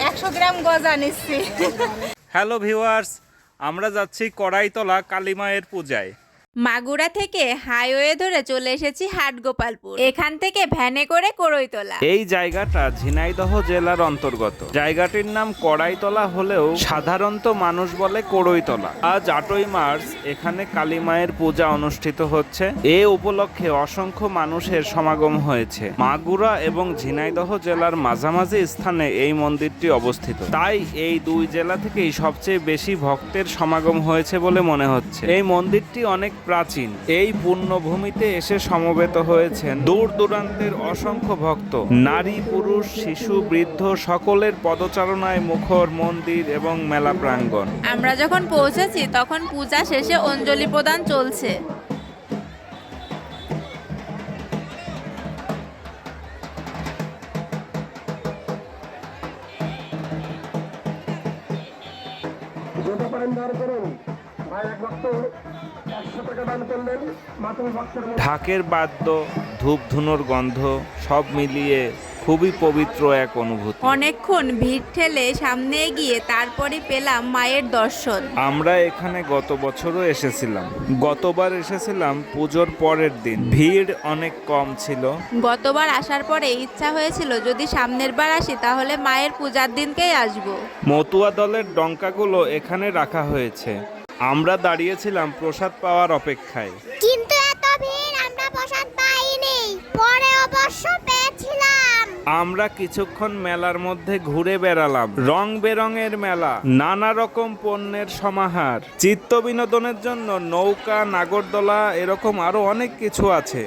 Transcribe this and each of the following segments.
100 গ্রাম গজা নিচ্ছি। Hello viewers, আমরা যাচ্ছি কড়াইতলা কালী মায়ের পূজায়। মাগুরা থেকে হাইওয়ে ধরে চলে এসেছি হাটগোপালপুর। এখান থেকে ভ্যানে করে কড়ইতলা। এই জায়গাটা ঝিনাইদহ জেলার অন্তর্গত। জায়গাটির নাম কড়াইতলা হলেও সাধারণত মানুষ বলে কড়ইতলা। আজ 8ই মার্চ এখানে কালী মায়ের পূজা অনুষ্ঠিত হচ্ছে। এ উপলক্ষে অসংখ্য মানুষের সমাগম হয়েছে। মাগুরা এবং ঝিনাইদহ জেলার মাঝামাঝি স্থানে এই মন্দিরটি অবস্থিত। তাই এই দুই জেলা থেকেই সবচেয়ে বেশি ভক্তের সমাগম হয়েছে বলে মনে হচ্ছে। এই মন্দিরটি অনেক প্রাচীন। এই পুণ্যভূমিতে এসে সমবেত হয়েছেন দূর দূরান্তের অসংখ্য ভক্ত। নারী, পুরুষ, শিশু, বৃদ্ধ সকলের পদচারণায় মুখর মন্দির এবং মেলা প্রাঙ্গণ। আমরা যখন পৌঁছেছি তখন পূজা শেষে অঞ্জলি প্রদান চলছে। ঢাকের বাদ্য, ধূপ ধুনোর গন্ধ সব মিলিয়ে খুবই পবিত্র এক অনুভূতি। অনেকক্ষণ ভিড় ঠেলে সামনে এগিয়ে তারপরে পেলাম মায়ের দর্শন। আমরা এখানে গত বছরও এসেছিলাম। গতবার এসেছিলাম পুজোর পরের দিন। ভিড় অনেক কম ছিল। গতবার আসার পরে ইচ্ছা হয়েছিল যদি সামনের বার আসি তাহলে মায়ের পূজার দিনকেই আসবো। মতুয়া দলের ডঙ্কাগুলো এখানে রাখা হয়েছে। আমরা দাঁড়িয়েছিলাম প্রসাদ পাওয়ার অপেক্ষায়। কিন্তু এত ভিড় আমরা প্রসাদ পাইনি, পরে অবশ্য পেয়েছিলাম। আমরা কিছুক্ষণ মেলার মধ্যে ঘুরে বেড়ালাম। রং বেরঙের মেলা, নানা রকম পণ্যের সমাহার, চিত্ত বিনোদনের জন্য নৌকা, নাগরদোলা এরকম আরো অনেক কিছু আছে।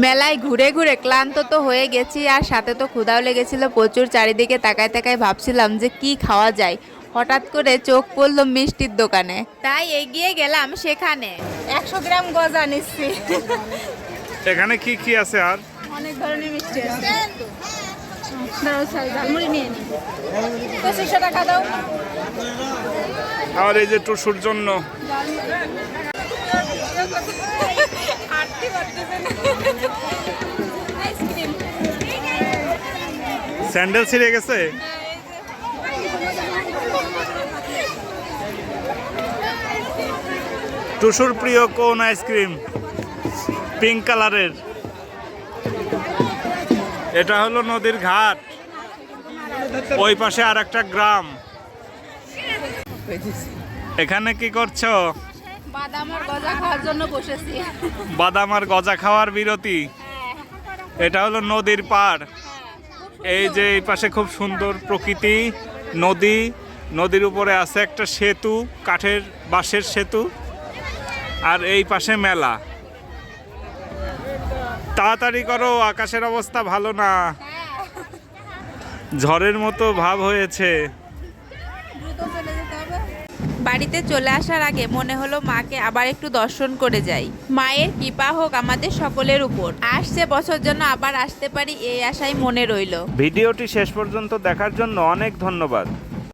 মেলায় ঘুরে ঘুরে ক্লান্ত তো হয়ে গেছি, আর সাথে তো ক্ষুধাও লেগেছিল প্রচুর। চারিদিকে তাকায় তাকায় ভাবছিলাম যে কি খাওয়া যায়। হঠাৎ করে চোখ পড়লো মিষ্টির দোকানে, তাই এগিয়ে গেলাম সেখানে। 100 গ্রাম গজা নিচ্ছি। এখানে কি কি আছে? আর অনেক ধরনের মিষ্টি আছে। দাও ঝালমুড়ি নিয়ে নি। 2500 টাকা দাও। আর এই যে টুসুর জন্য আটটি করতেছে না। আইসক্রিম। স্যান্ডেল ছিঁড়ে গেছে। টুসুর প্রিয় কোন আইসক্রিম? পিঙ্ক কালারের। এটা হলো নদীর ঘাট, ওই পাশে আর একটা গ্রাম। এখানে কি করছো? বাদাম আর গজা খাওয়ার জন্য বসেছি। বাদাম আর গজা খাওয়ার বিরতি। এটা হলো নদীর পাড়। এই যে এই পাশে খুব সুন্দর প্রকৃতি, নদী, নদীর উপরে আছে একটা সেতু, কাঠের বাঁশের সেতু, আর এই পাশে মেলা। তাড়াতাড়ি করো, আকাশের অবস্থা ভালো না, ঝড়ের মতো ভাব হয়েছে। বাড়িতে চলে আসার আগে মনে হলো মাকে আবার একটু দর্শন করে যাই। মায়ের কৃপা হোক আমাদের সকলের উপর। আসছে বছর জন্য আবার আসতে পারি এই আশাই মনে রইল। ভিডিওটি শেষ পর্যন্ত দেখার জন্য অনেক ধন্যবাদ।